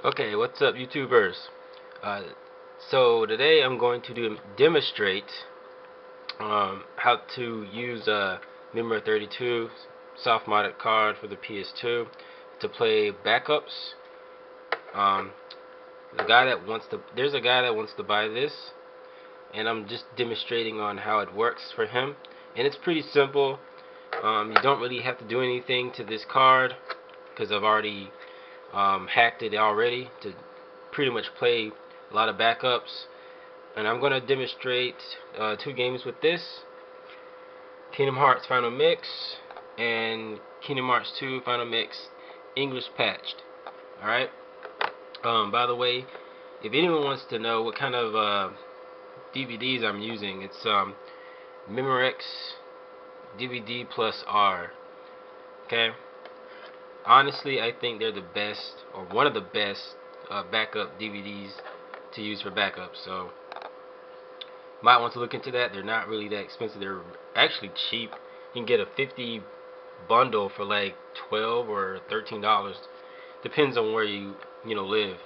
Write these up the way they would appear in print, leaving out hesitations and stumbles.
Okay, what's up, YouTubers? Uh, so today I'm going to demonstrate how to use a Memor32 soft-modded card for the PS2 to play backups. Um, there's a guy that wants to buy this, and I'm just demonstrating on how it works for him. And it's pretty simple. You don't really have to do anything to this card because I've already hacked it already to pretty much play a lot of backups. And I'm going to demonstrate two games with this: Kingdom Hearts Final Mix and Kingdom Hearts 2 Final Mix English Patched. Alright? By the way, if anyone wants to know what kind of DVDs I'm using, it's Memorex DVD plus R. Okay? Honestly, I think they're the best, or one of the best backup DVDs to use for backups. So might want to look into that. They're not really that expensive. They're actually cheap. You can get a 50 bundle for like $12 or $13. Depends on where you live.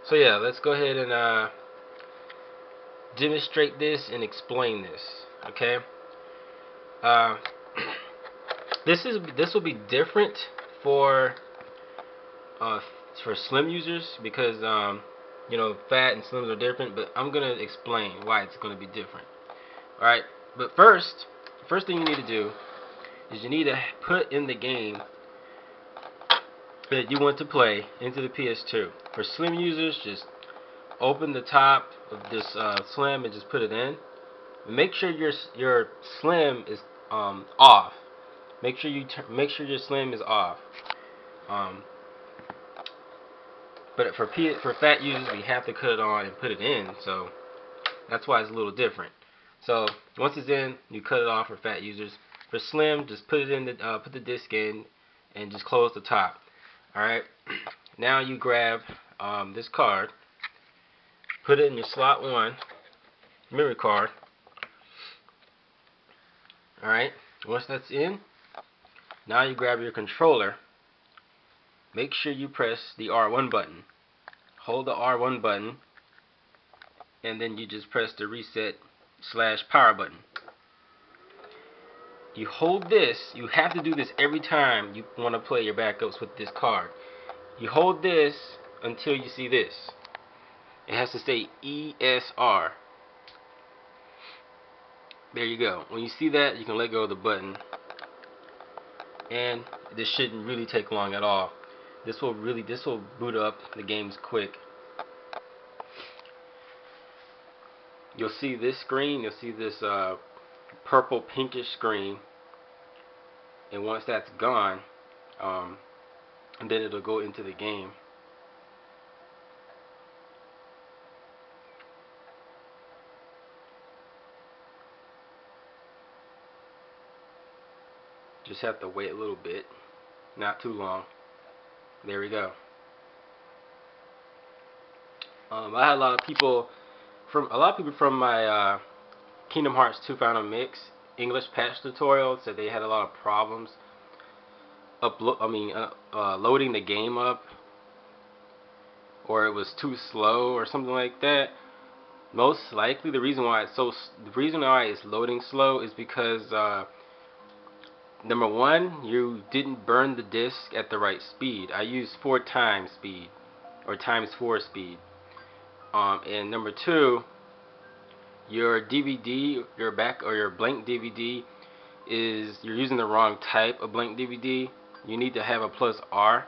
So yeah, let's go ahead and demonstrate this and explain this. Okay. Uh, this will be different for uh, slim users because fat and slims are different. But I'm gonna explain why it's gonna be different. All right. But first thing you need to do is you need to put in the game that you want to play into the PS2. For slim users, just open the top of this slim and just put it in. Make sure your slim is off. Make sure your slim is off. But for fat users, we have to cut it on and put it in. So that's why it's a little different. So once it's in, you cut it off for fat users. For slim, just put it in put the disc in and just close the top. All right. Now you grab this card, put it in your slot 1 memory card. All right. Once that's in, now you grab your controller. Make sure you press the R1 button. Hold the R1 button, and then you just press the reset/power button. You hold this. You have to do this every time you want to play your backups with this card. You hold this until you see this. It has to say ESR. There you go. When you see that, you can let go of the button. And this shouldn't really take long at all. This will boot up the games quick. You'll see this screen. You'll see this purple pinkish screen. And once that's gone, and then it'll go into the game. Just have to wait a little bit, not too long. There we go. I had a lot of people from my Kingdom Hearts 2 Final Mix English patch tutorial said they had a lot of problems loading the game up, or it was too slow or something like that. Most likely the reason why it's loading slow is because number one, you didn't burn the disc at the right speed. I used 4 times speed, or ×4 speed. And number two, your DVD, your blank DVD you're using the wrong type of blank DVD. You need to have a plus R,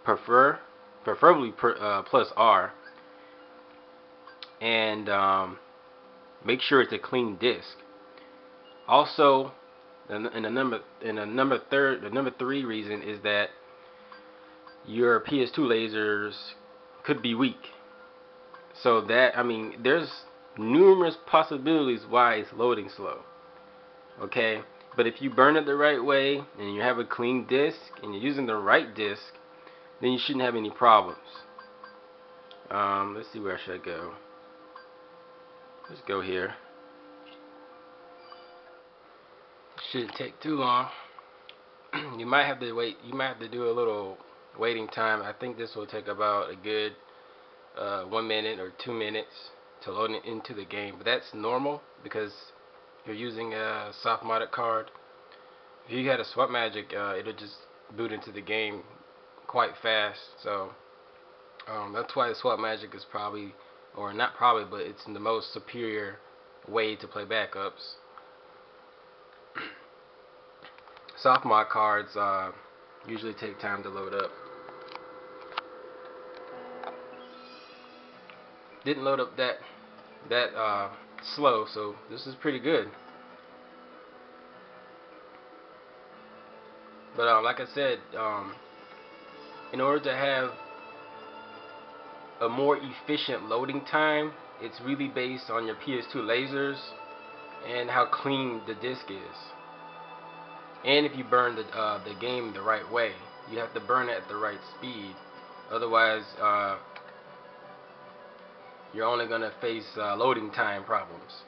preferably plus R, and make sure it's a clean disc. Also, the number 3 reason is that your PS2 lasers could be weak. So there's numerous possibilities why it's loading slow. Okay, but if you burn it the right way and you have a clean disc and you're using the right disc, then you shouldn't have any problems. Let's see, where should I go? Let's go here. Shouldn't take too long. You might have to wait. You might have to do a little waiting time. I think this will take about a good 1 minute or 2 minutes to load it into the game, but that's normal because you're using a soft modded card. If you had a Swap Magic, it'll just boot into the game quite fast. So that's why the Swap Magic is probably, or not probably, but it's the most superior way to play backups. Soft mod cards usually take time to load up. Didn't load up that slow, so this is pretty good. But like I said, in order to have a more efficient loading time, it's really based on your PS2 lasers and how clean the disc is. And if you burn the game the right way, you have to burn it at the right speed. Otherwise, you're only going to face loading time problems.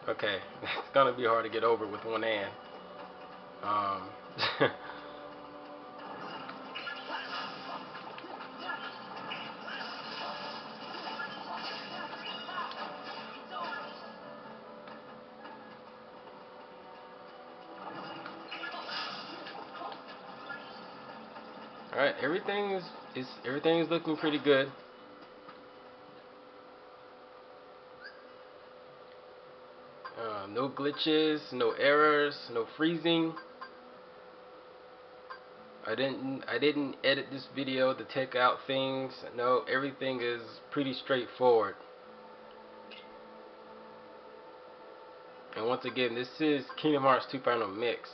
Okay, it's gonna be hard to get over with one hand. Alright, everything is looking pretty good. No glitches, no errors, no freezing. I didn't edit this video to take out things. No, everything is pretty straightforward. And once again, this is Kingdom Hearts 2 Final Mix.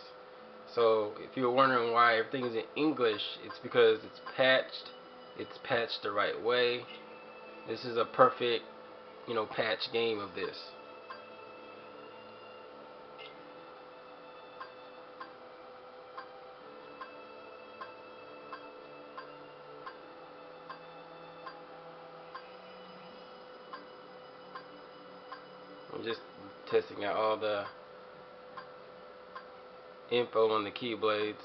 So if you're wondering why everything is in English, it's because it's patched the right way. This is a perfect, patch game of this. I'm just testing out all the info on the keyblades.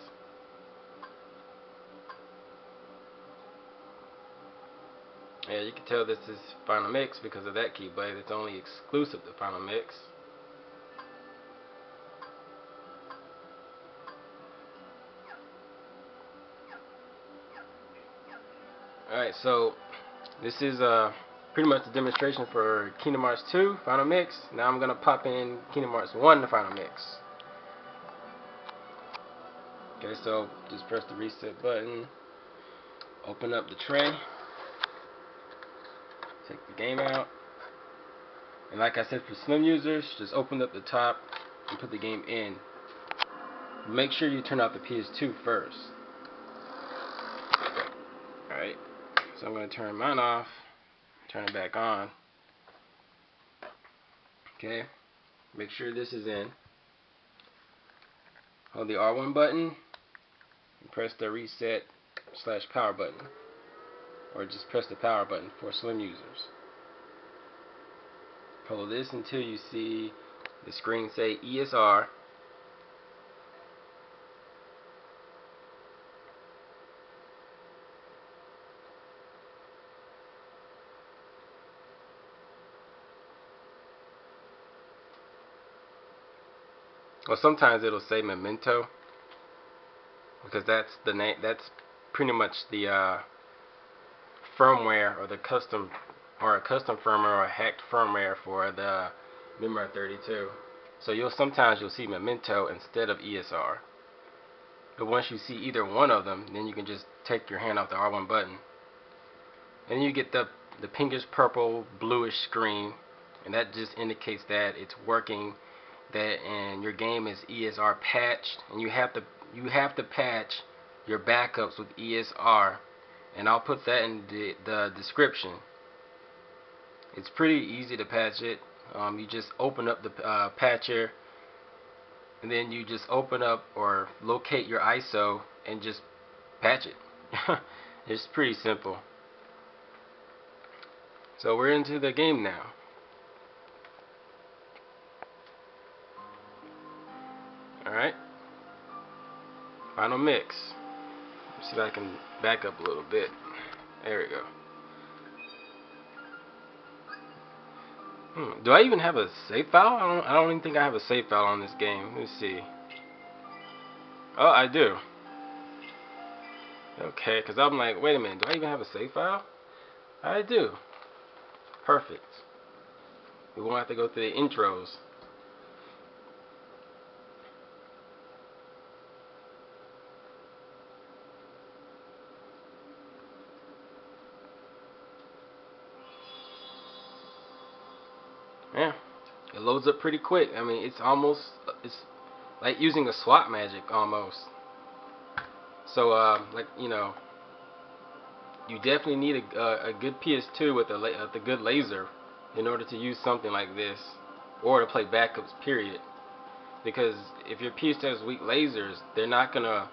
Yeah, you can tell this is Final Mix because of that keyblade. It's only exclusive to Final Mix. Alright, so this is pretty much the demonstration for Kingdom Hearts 2 Final Mix. Now I'm going to pop in Kingdom Hearts 1 the Final Mix. Okay, so just press the reset button, open up the tray, take the game out, and like I said, for Slim users, just open up the top and put the game in. Make sure you turn off the PS2 first. Alright, so I'm going to turn mine off, turn it back on. Okay, make sure this is in. Hold the R1 button and press the reset/power button, or just press the power button for Slim users. Hold this until you see the screen say ESR. Well, sometimes it'll say Memento because that's the name. That's pretty much the firmware, or the custom firmware or hacked firmware for the Memor32. So sometimes you'll see Memento instead of ESR. But once you see either one of them, then you can just take your hand off the R1 button, and you get the pinkish purple bluish screen, and that just indicates that it's working, and your game is ESR patched, and you have to patch your backups with ESR, and I'll put that in the description. It's pretty easy to patch it. You just open up the patcher, and then you just open up or locate your ISO and just patch it. It's pretty simple. So we're into the game now. Alright. Final mix. Let's see if I can back up a little bit. There we go. Do I even have a save file? I don't even think I have a save file on this game. Let's see. Oh, I do. Okay, because I'm like, wait a minute, do I even have a save file? I do. Perfect. We won't have to go through the intros. Yeah, it loads up pretty quick. I mean, it's like using a swap magic almost. So, like, you know, you definitely need a good PS2 with a good laser in order to use something like this, or to play backups. Period. Because if your PS2 has weak lasers, they're not gonna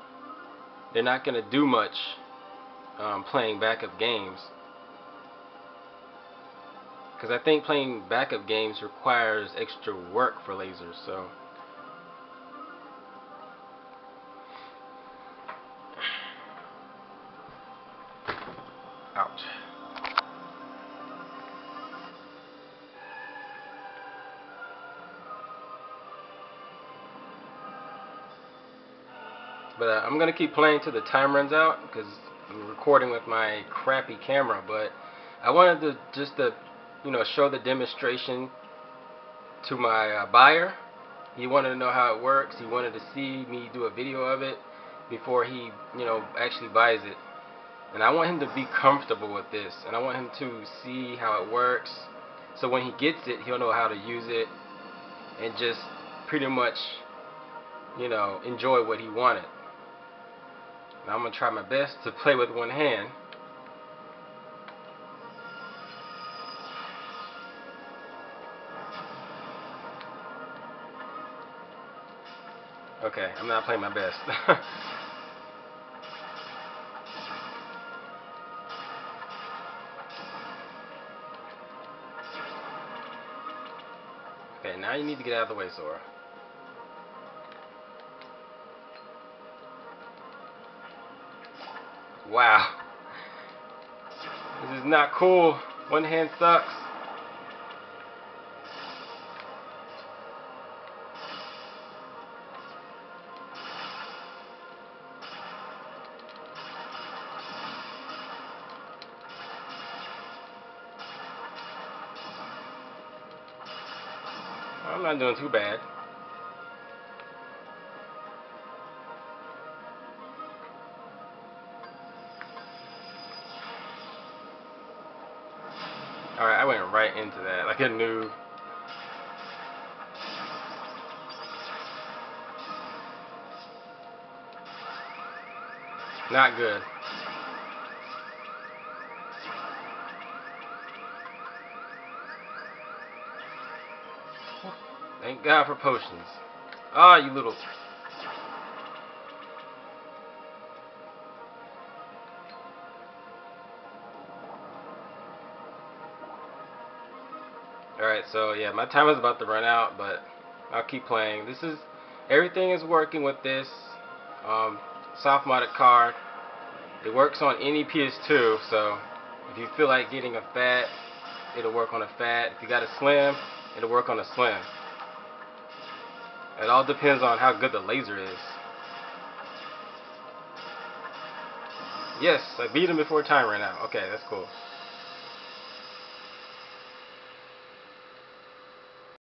do much playing backup games. Because I think playing backup games requires extra work for lasers. So. Ouch. But I'm gonna keep playing till the time runs out because I'm recording with my crappy camera. But I wanted to just show the demonstration to my buyer. He wanted to know how it works. He wanted to see me do a video of it before he actually buys it. And I want him to be comfortable with this, and I want him to see how it works, so when he gets it, he'll know how to use it and just pretty much, enjoy what he wanted. And I'm going to try my best to play with one hand. Okay, I'm not playing my best. Okay, now you need to get out of the way, Sora. Wow. This is not cool. One hand sucks. I'm not doing too bad. Alright, I went right into that like a noob. Not good. Thank God for potions. Ah, you little... Alright, so yeah, my time is about to run out, but I'll keep playing. Everything is working with this soft modded card. It works on any PS2, so if you feel like getting a fat, it'll work on a fat. If you got a slim, it'll work on a slim. It all depends on how good the laser is. Yes, I beat him before time ran out. Okay, that's cool.